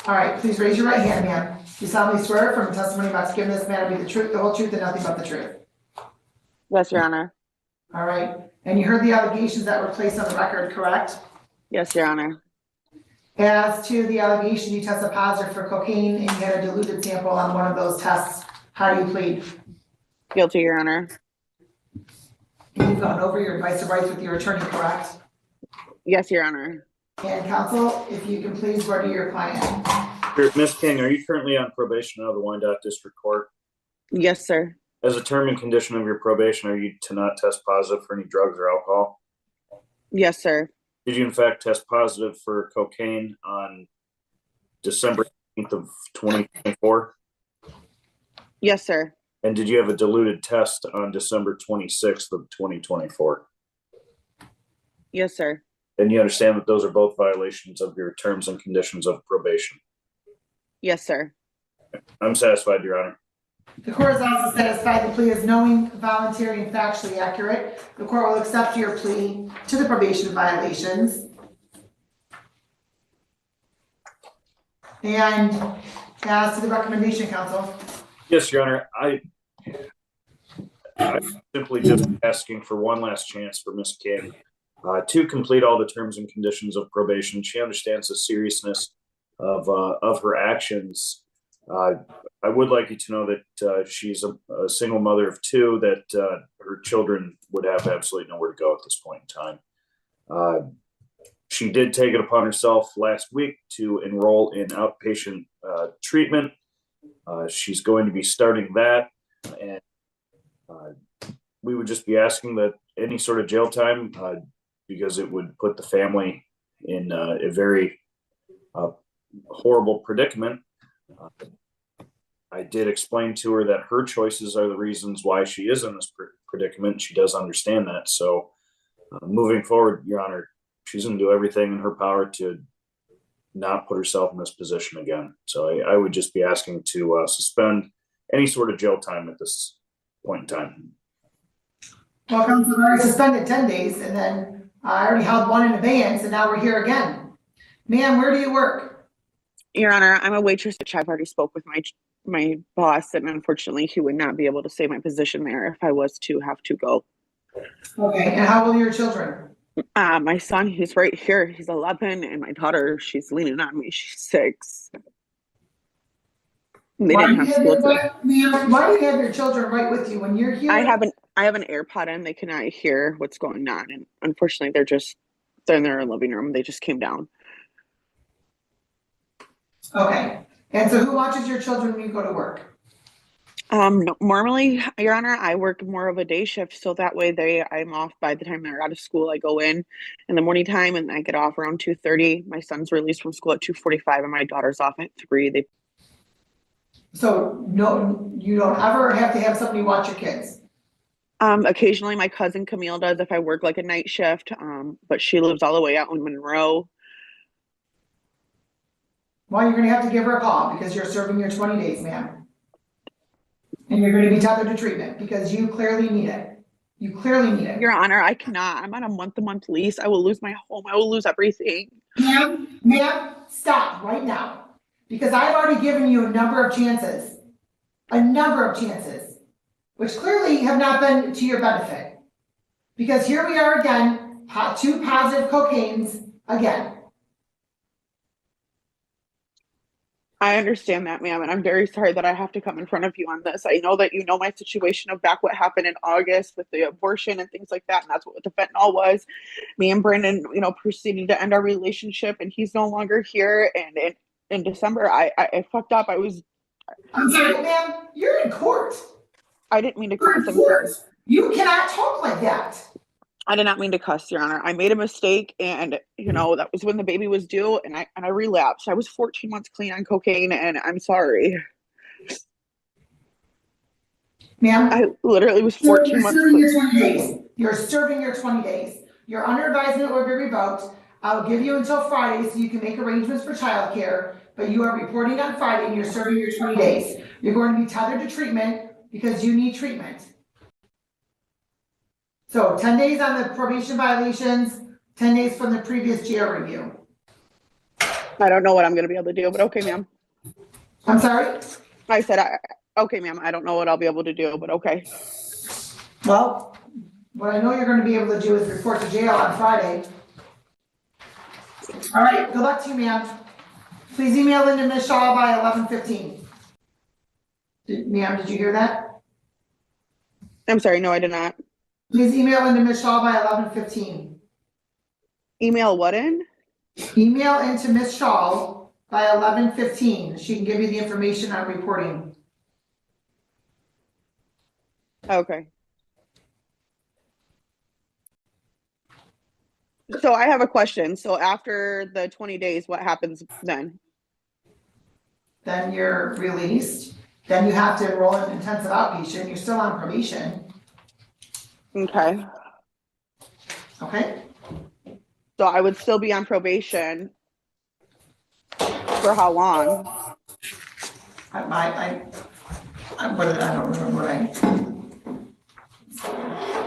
All right, please raise your right hand, ma'am. You solemnly swear from the testimony about to give this matter be the truth, the whole truth, and nothing but the truth. Yes, Your Honor. All right, and you heard the allegations that were placed on the record, correct? Yes, Your Honor. As to the allegation you tested positive for cocaine and you had a diluted sample on one of those tests, how do you plead? Guilty, Your Honor. And you've gone over your advice of rights with your attorney, correct? Yes, Your Honor. And counsel, if you can please go to your client. Ms. King, are you currently on probation out of the Wyandotte District Court? Yes, sir. As a term and condition of your probation, are you to not test positive for any drugs or alcohol? Yes, sir. Did you in fact test positive for cocaine on December 18th of 2024? Yes, sir. And did you have a diluted test on December 26th of 2024? Yes, sir. And you understand that those are both violations of your terms and conditions of probation? Yes, sir. I'm satisfied, Your Honor. The court is also satisfied the plea is knowing, voluntary, and factually accurate. The court will accept your plea to the probation violations. And as to the recommendation, counsel. Yes, Your Honor. I'm simply just asking for one last chance for Ms. King to complete all the terms and conditions of probation. She understands the seriousness of her actions. I would like you to know that she's a single mother of two, that her children would have absolutely nowhere to go at this point in time. She did take it upon herself last week to enroll in outpatient treatment. She's going to be starting that, and we would just be asking that any sort of jail time, because it would put the family in a very horrible predicament. I did explain to her that her choices are the reasons why she is in this predicament. She does understand that. So moving forward, Your Honor, she's going to do everything in her power to not put herself in this position again. So I would just be asking to suspend any sort of jail time at this point in time. Well, counsel, I already suspended 10 days, and then I already held one in abeyance, and now we're here again. Ma'am, where do you work? Your Honor, I'm a waitress, which I've already spoke with my boss, and unfortunately he would not be able to stay my position there if I was to have to go. Okay, and how old are your children? My son, he's right here. He's 11, and my daughter, she's leaning on me. She's 6. They didn't have school today. Ma'am, why do you have your children right with you when you're here? I have an AirPod in. They cannot hear what's going on, and unfortunately, they're in their living room. They just came down. Okay, and so who watches your children when you go to work? Normally, Your Honor, I work more of a day shift, so that way I'm off by the time they're out of school. I go in the morning time, and I get off around 2:30. My son's released from school at 2:45, and my daughter's off at 3. So no, you don't ever have to have somebody watch your kids? Occasionally my cousin Camille does if I work like a night shift, but she lives all the way out in Monroe. Well, you're gonna have to give her a call because you're serving your 20 days, ma'am. And you're gonna be tethered to treatment because you clearly need it. You clearly need it. Your Honor, I cannot. I'm on a month-to-month lease. I will lose my home. I will lose everything. Ma'am, stop right now. Because I've already given you a number of chances, which clearly have not been to your benefit. Because here we are again, 2 positive cocaines again. I understand that, ma'am, and I'm very sorry that I have to come in front of you on this. I know that you know my situation of back what happened in August with the abortion and things like that, and that's what the fentanyl was. Me and Brandon, proceeded to end our relationship, and he's no longer here, and in December, I fucked up. I'm sorry, ma'am, you're in court. I didn't mean to You're cuss. in court. You cannot talk like that. I did not mean to cuss, Your Honor. I made a mistake, and that was when the baby was due, and I relapsed. I was 14 months clean on cocaine, and I'm sorry. Ma'am, I literally was 14 months clean. Your 20 days. You're serving your 20 days. Your under advisement will be revoked. I'll give you until Friday so you can make arrangements for childcare, but you are reporting on Friday and you're serving your 20 days. You're going to be tethered to treatment because you need treatment. So 10 days on the probation violations, 10 days from the previous jail review. I don't know what I'm going to be able to do, but okay, ma'am. I'm sorry? I said, okay, ma'am, I don't know what I'll be able to do, but okay. Well, what I know you're gonna be able to do is report to jail on Friday. All right, good luck to you, ma'am. Please email into Ms. Shaw by 11:15. Ma'am, did you hear that? I'm sorry, no, I did not. Please email into Ms. Shaw by 11:15. Email what in? Email into Ms. Shaw by 11:15. She can give you the information on reporting. Okay. So I have a question. So after the 20 days, what happens then? Then you're released. Then you have to enroll in intensive outpatient. You're still on probation, Okay. okay? So I would still be on probation for how long? I don't remember what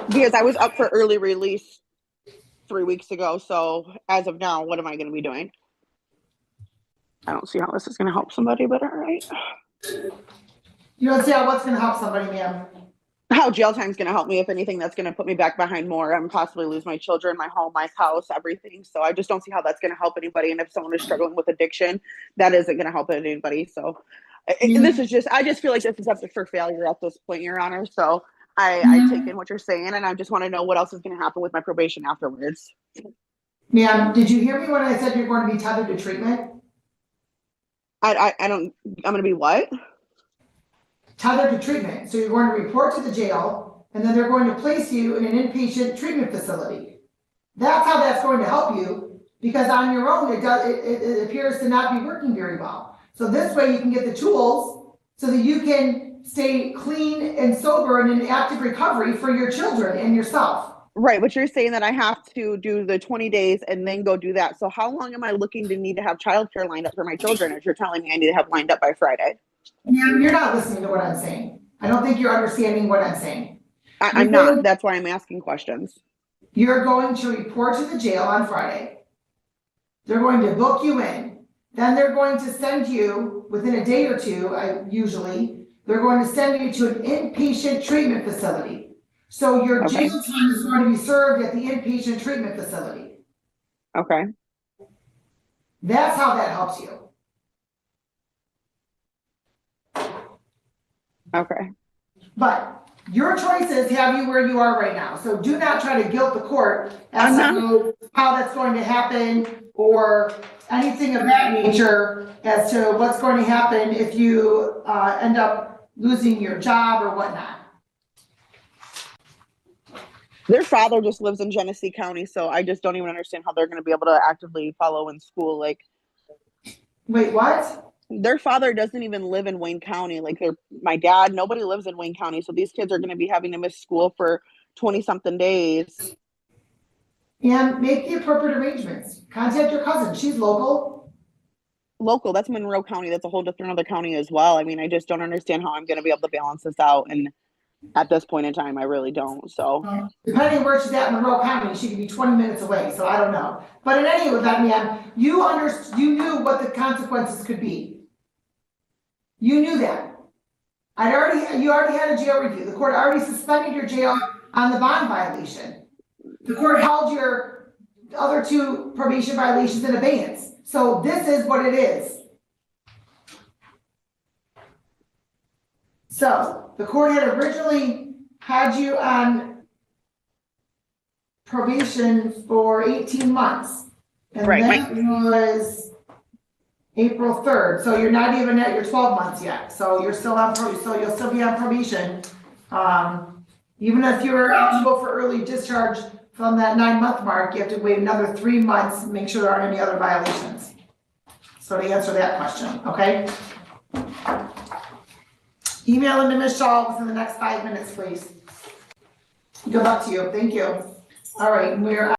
Because I was up for early release 3 weeks ago. So as of now, what am I going to be doing? I don't see how this is going to help somebody, but all right. You don't see how what's gonna help somebody, ma'am? How jail time is going to help me, if anything, that's going to put me back behind more and possibly lose my children, my home, my house, everything. So I just don't see how that's going to help anybody. And if someone is struggling with addiction, that isn't going to help anybody. So this is just, I just feel like this is up for failure at this point, Your Honor. So I take in what you're saying, and I just want to know what else is going to happen with my probation afterwards. Ma'am, did you hear me when I said you're going to be tethered to treatment? I don't, I'm going to be what? Tethered to treatment. So you're going to report to the jail, and then they're going to place you in an inpatient treatment facility. That's how that's going to help you, because on your own, it appears to not be working very well. So this way you can get the tools so that you can stay clean and sober and in active recovery for your children and yourself. Right, but you're saying that I have to do the 20 days and then go do that. So how long am I looking to need to have childcare lined up for my children, if you're telling me I need to have lined up by Friday? You're not listening to what I'm saying. I don't think you're understanding what I'm saying. I'm not. That's why I'm asking questions. You're going to report to the jail on Friday. They're going to book you in. Then they're going to send you, within a day or two, usually, they're going to send you to an inpatient treatment facility. So your jail time is going to be served at the inpatient treatment facility. Okay. That's how that helps you. Okay. But your choices have you where you are right now. So do not try to guilt the court as to how that's going to happen or anything of that nature as to what's going to happen if you end up losing your job or whatnot. Their father just lives in Genesee County, so I just don't even understand how they're going to be able to actively follow in school. Like, wait, what? Their father doesn't even live in Wayne County. Like, my dad, nobody lives in Wayne County, so these kids are going to be having to miss school for 20-something days. And make the appropriate arrangements. Contact your cousin. She's local. Local, that's Monroe County. That's a whole different other county as well. I mean, I just don't understand how I'm going to be able to balance this out. And at this point in time, I really don't. So depending on where she's at in Monroe County, she could be 20 minutes away. So I don't know. But in any event, ma'am, you knew what the consequences could be. You knew that. You already had a jail review. The court already suspended your jail on the bond violation. The court held your other 2 probation violations in abeyance. So this is what it is. So the court had originally had you on probation for 18 months. And that was April 3rd. So you're not even at your 12 months yet. So you're still on so you'll still be on probation. Even if you're eligible for early discharge from that 9-month mark, you have to wait another 3 months and make sure there aren't any other violations. So to answer that question, okay? Email into Ms. Shaw within the next 5 minutes, please. Good luck to you. Thank you. All right, we're